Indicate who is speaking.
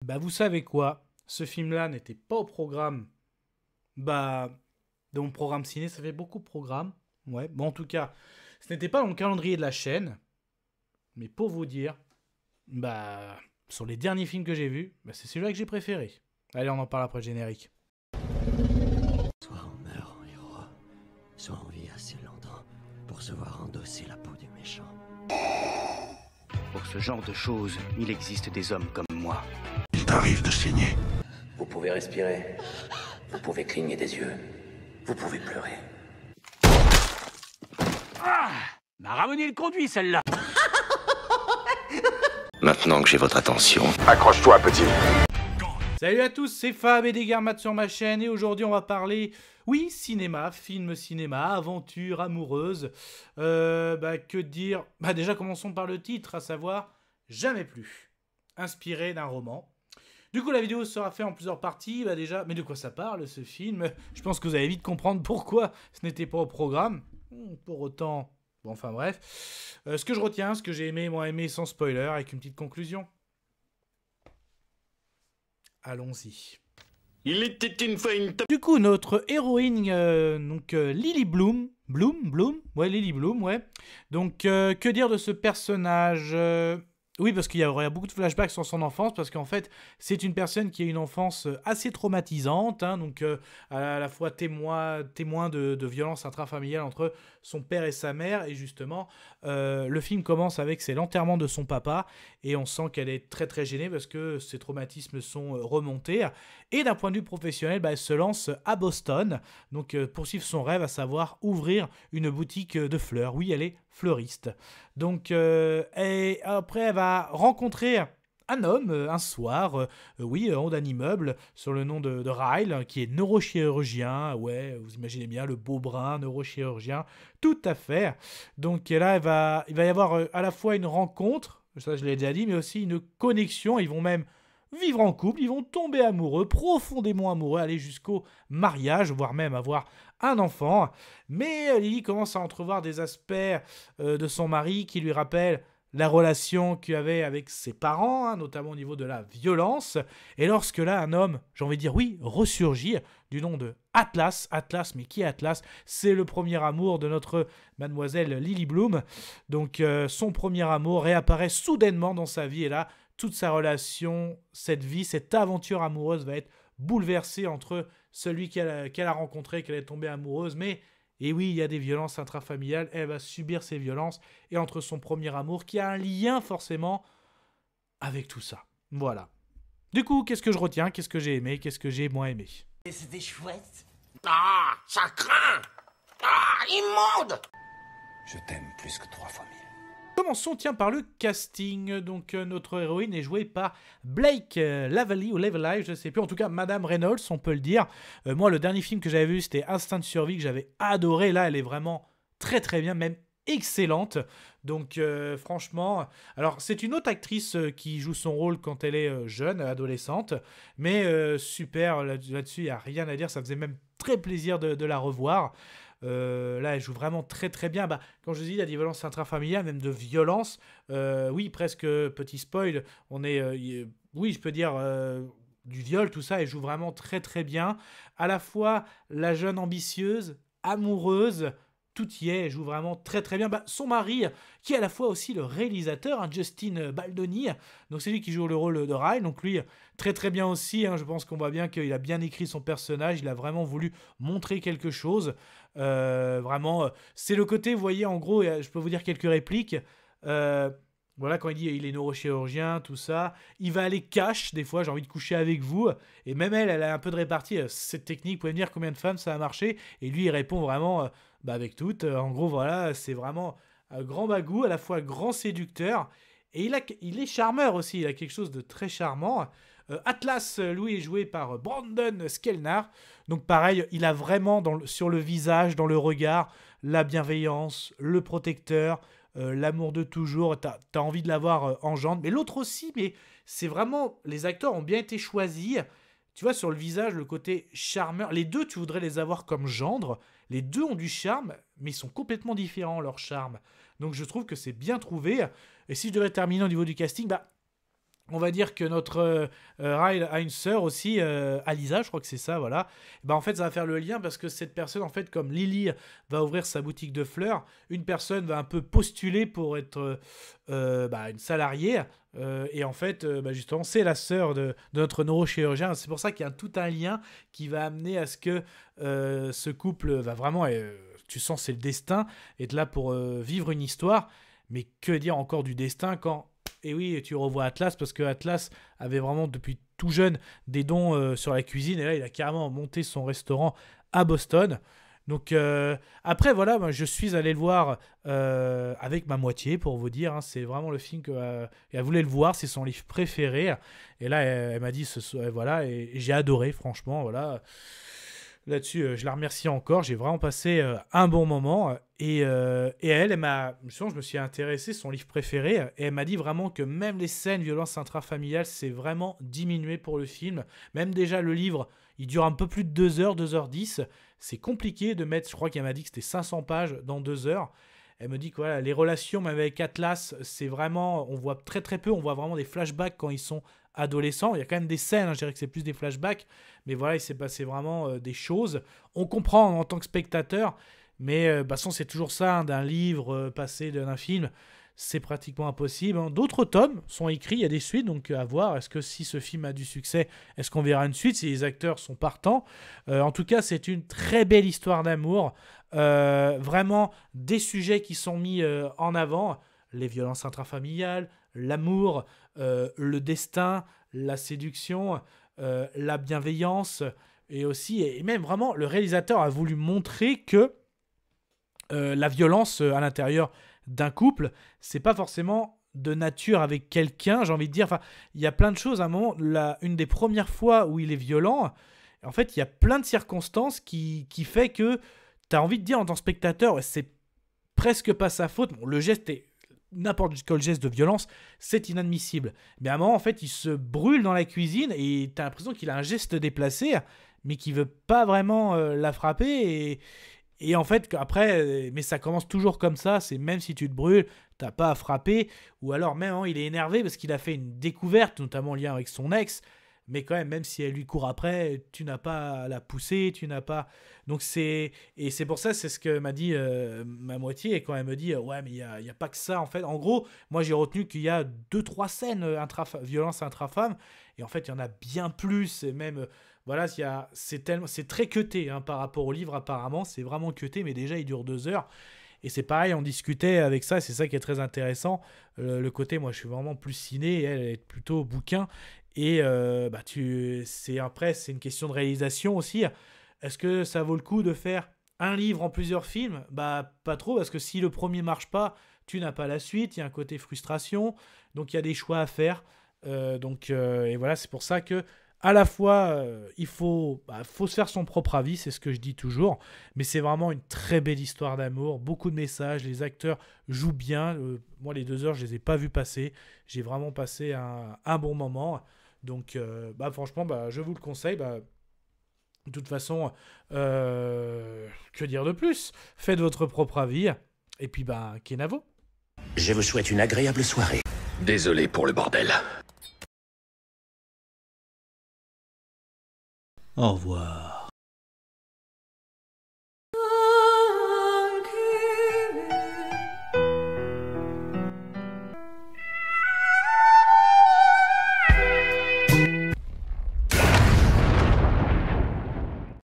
Speaker 1: Bah vous savez quoi? Ce film-là n'était pas au programme. Bah, de mon programme ciné, ça fait beaucoup de programmes. Ouais, bon en tout cas, ce n'était pas dans le calendrier de la chaîne. Mais pour vous dire, bah, sur les derniers films que j'ai vus, bah, c'est celui-là que j'ai préféré. Allez, on en parle après le générique.
Speaker 2: Soit on meurt en héros, soit on vit assez longtemps pour se voir endosser la peau du méchant.
Speaker 3: Pour ce genre de choses, il existe des hommes comme moi.
Speaker 4: Il t'arrive de saigner.
Speaker 5: Vous pouvez respirer, vous pouvez cligner des yeux, vous pouvez pleurer.
Speaker 3: M'a ramené le conduit, celle-là.
Speaker 5: Maintenant que j'ai votre attention,
Speaker 4: Accroche-toi, petit.
Speaker 1: Salut à tous, c'est Fab et Desgarmat sur ma chaîne et aujourd'hui on va parler, oui, cinéma, film cinéma, aventure amoureuse. Que dire? Bah déjà commençons par le titre, à savoir Jamais plus, inspiré d'un roman. Du coup la vidéo sera faite en plusieurs parties, bah déjà, mais de quoi ça parle ce film? Je pense que vous allez vite comprendre pourquoi ce n'était pas au programme. Pour autant, bon enfin bref. Ce que je retiens, ce que j'ai aimé, moins aimé sans spoiler, avec une petite conclusion. Allons-y.
Speaker 3: Il était une fois une...
Speaker 1: Du coup, notre héroïne, Lily Bloom. Bloom? Ouais, Lily Bloom, ouais. Donc, que dire de ce personnage? Oui, parce qu'il y a beaucoup de flashbacks sur son enfance, parce qu'en fait, c'est une personne qui a une enfance assez traumatisante, hein, donc à la fois témoin de violences intrafamiliales entre son père et sa mère, et justement, le film commence avec c'est l'enterrement de son papa, et on sent qu'elle est très très gênée, parce que ses traumatismes sont remontés, et d'un point de vue professionnel, elle se lance à Boston, donc poursuivre son rêve, à savoir ouvrir une boutique de fleurs. Oui, elle est fleuriste. Donc, et après, elle va rencontrer un homme un soir, oui, en haut d'un immeuble, sur le nom de Ryle, qui est neurochirurgien. Ouais, vous imaginez bien, le beau brun neurochirurgien. Tout à fait. Donc là, il va y avoir à la fois une rencontre, ça je l'ai déjà dit, mais aussi une connexion. Ils vont même vivre en couple, ils vont tomber amoureux, profondément amoureux, aller jusqu'au mariage, voire même avoir un enfant. Mais Lily commence à entrevoir des aspects de son mari qui lui rappellent la relation qu'il avait avec ses parents, hein, notamment au niveau de la violence. Et lorsque là, un homme, j'ai envie de dire oui, ressurgit, du nom de Atlas. Atlas, mais qui est Atlas? C'est le premier amour de notre mademoiselle Lily Bloom. Donc son premier amour réapparaît soudainement dans sa vie, et là, toute sa relation, cette vie, cette aventure amoureuse va être bouleversée entre celui qu'elle a rencontré, qu'elle est tombée amoureuse, mais, et oui, il y a des violences intrafamiliales, elle va subir ces violences, et entre son premier amour, qui a un lien forcément avec tout ça. Voilà. Du coup, qu'est-ce que je retiens? Qu'est-ce que j'ai aimé? Qu'est-ce que j'ai moins aimé?
Speaker 2: Et c'était chouette.
Speaker 4: Ah, ça craint. Ah, immonde.
Speaker 5: je t'aime plus que 3 fois 1000.
Speaker 1: Commençons par le casting. Donc notre héroïne est jouée par Blake Lively ou Lively, je ne sais plus. En tout cas, Madame Reynolds, on peut le dire. Moi, le dernier film que j'avais vu, c'était Instinct de survie, que j'avais adoré. Là, elle est vraiment très très bien, même excellente. Donc franchement, alors c'est une autre actrice qui joue son rôle quand elle est jeune, adolescente. Mais super, là-dessus, il n'y a rien à dire. Ça faisait même très plaisir de la revoir. Là, elle joue vraiment très très bien. Bah, quand je dis il y a des violences intrafamiliales, même de violence, oui, presque petit spoil, on est, oui, je peux dire du viol, tout ça, elle joue vraiment très très bien. À la fois la jeune ambitieuse, amoureuse, tout y est, elle joue vraiment très très bien. Bah, son mari, qui est à la fois aussi le réalisateur, hein, Justin Baldoni, donc c'est lui qui joue le rôle de Ryle, donc lui, très très bien aussi, hein, je pense qu'on voit bien qu'il a bien écrit son personnage, il a vraiment voulu montrer quelque chose. Vraiment, c'est le côté, vous voyez, en gros, je peux vous dire quelques répliques. Voilà, quand il dit il est neurochirurgien, tout ça, il va aller cash, des fois, j'ai envie de coucher avec vous. Et même elle a un peu de répartie. Cette technique, vous pouvez me dire combien de femmes ça a marché? Et lui, il répond vraiment avec toutes. En gros, voilà, c'est vraiment un grand bagou, à la fois grand séducteur. Et il est charmeur aussi, il a quelque chose de très charmant. Atlas, lui, est joué par Brandon Skelnar. Donc pareil, il a vraiment sur le visage, dans le regard, la bienveillance, le protecteur, l'amour de toujours. T'as envie de l'avoir en gendre. Mais l'autre aussi, mais c'est vraiment... Les acteurs ont bien été choisis. Tu vois, sur le visage, le côté charmeur. Les deux, tu voudrais les avoir comme gendre. Les deux ont du charme, mais ils sont complètement différents, leur charme. Donc je trouve que c'est bien trouvé. Et si je devais terminer au niveau du casting, bah... on va dire que notre Ryle a une sœur aussi, Alisa, je crois que c'est ça, voilà. Bah, en fait, ça va faire le lien parce que cette personne, en fait, comme Lily va ouvrir sa boutique de fleurs, une personne va un peu postuler pour être une salariée. Et en fait, justement, c'est la sœur de notre neurochirurgien. C'est pour ça qu'il y a tout un lien qui va amener à ce que ce couple va vraiment, tu sens, c'est le destin, être là pour vivre une histoire. Mais que dire encore du destin quand... Et oui, tu revois Atlas, parce que Atlas avait vraiment, depuis tout jeune, des dons sur la cuisine. Et là, il a carrément monté son restaurant à Boston. Donc, après, voilà, moi, je suis allé le voir avec ma moitié, pour vous dire. Hein, c'est vraiment le film qu'elle voulait le voir. C'est son livre préféré. Et là, elle m'a dit, voilà, et j'ai adoré, franchement, voilà. Là-dessus, je la remercie encore. J'ai vraiment passé un bon moment. Et elle m'a... Je me suis intéressé, son livre préféré. Et elle m'a dit vraiment que même les scènes violence intrafamiliale, c'est vraiment diminué pour le film. Même déjà, le livre, il dure un peu plus de 2 heures, 2h10. C'est compliqué de mettre... Je crois qu'elle m'a dit que c'était 500 pages dans 2 heures. Elle me dit que voilà, les relations même avec Atlas, c'est vraiment... On voit très très peu. On voit vraiment des flashbacks quand ils sont adolescents. Il y a quand même des scènes, hein, je dirais que c'est plus des flashbacks. Mais voilà, il s'est passé vraiment des choses. On comprend en tant que spectateur, mais de toute façon, c'est toujours ça, hein, d'un livre passé d'un film. C'est pratiquement impossible. Hein. D'autres tomes sont écrits, il y a des suites, donc à voir. Est-ce que si ce film a du succès, est-ce qu'on verra une suite, si les acteurs sont partants? En tout cas, c'est une très belle histoire d'amour. Vraiment, des sujets qui sont mis en avant. Les violences intrafamiliales, l'amour, le destin, la séduction, la bienveillance, et aussi, et même vraiment, le réalisateur a voulu montrer que la violence à l'intérieur d'un couple, c'est pas forcément de nature avec quelqu'un, j'ai envie de dire. Enfin, il y a plein de choses. À un moment, une des premières fois où il est violent, en fait, il y a plein de circonstances qui fait que tu as envie de dire en tant que spectateur, ouais, c'est presque pas sa faute. Bon, le geste est... N'importe quel geste de violence, c'est inadmissible. Mais à un moment, en fait, il se brûle dans la cuisine et tu as l'impression qu'il a un geste déplacé, mais qu'il veut pas vraiment la frapper. Et en fait, après, mais ça commence toujours comme ça, c'est même si tu te brûles, t'as pas à frapper. Ou alors même, hein, il est énervé parce qu'il a fait une découverte, notamment en lien avec son ex. Mais quand même si elle lui court après, tu n'as pas à la pousser, tu n'as pas... Donc c'est... Et c'est pour ça, c'est ce que m'a dit ma moitié, et quand elle me dit, ouais, mais il y a pas que ça, en fait. En gros, moi, j'ai retenu qu'il y a 2-3 scènes violence intrafemme, et en fait, il y en a bien plus, et même... Voilà, c'est très cuté hein, par rapport au livre, apparemment. C'est vraiment cuté, mais déjà, il dure 2 heures. Et c'est pareil, on discutait avec ça, c'est ça qui est très intéressant. Le côté, moi, je suis vraiment plus ciné, et elle est plutôt bouquin. Et après, c'est une question de réalisation aussi. Est-ce que ça vaut le coup de faire un livre en plusieurs films? Bah, pas trop, parce que si le premier marche pas, tu n'as pas la suite. Il y a un côté frustration. Donc, il y a des choix à faire. Et voilà, c'est pour ça que à la fois, il faut se faire son propre avis, c'est ce que je dis toujours, mais c'est vraiment une très belle histoire d'amour, beaucoup de messages, les acteurs jouent bien, moi les 2 heures je les ai pas vus passer, j'ai vraiment passé un bon moment, donc franchement je vous le conseille, de toute façon, que dire de plus, faites votre propre avis, et puis Kenavo.
Speaker 5: Je vous souhaite une agréable soirée.
Speaker 4: Désolé pour le bordel.
Speaker 6: Au revoir.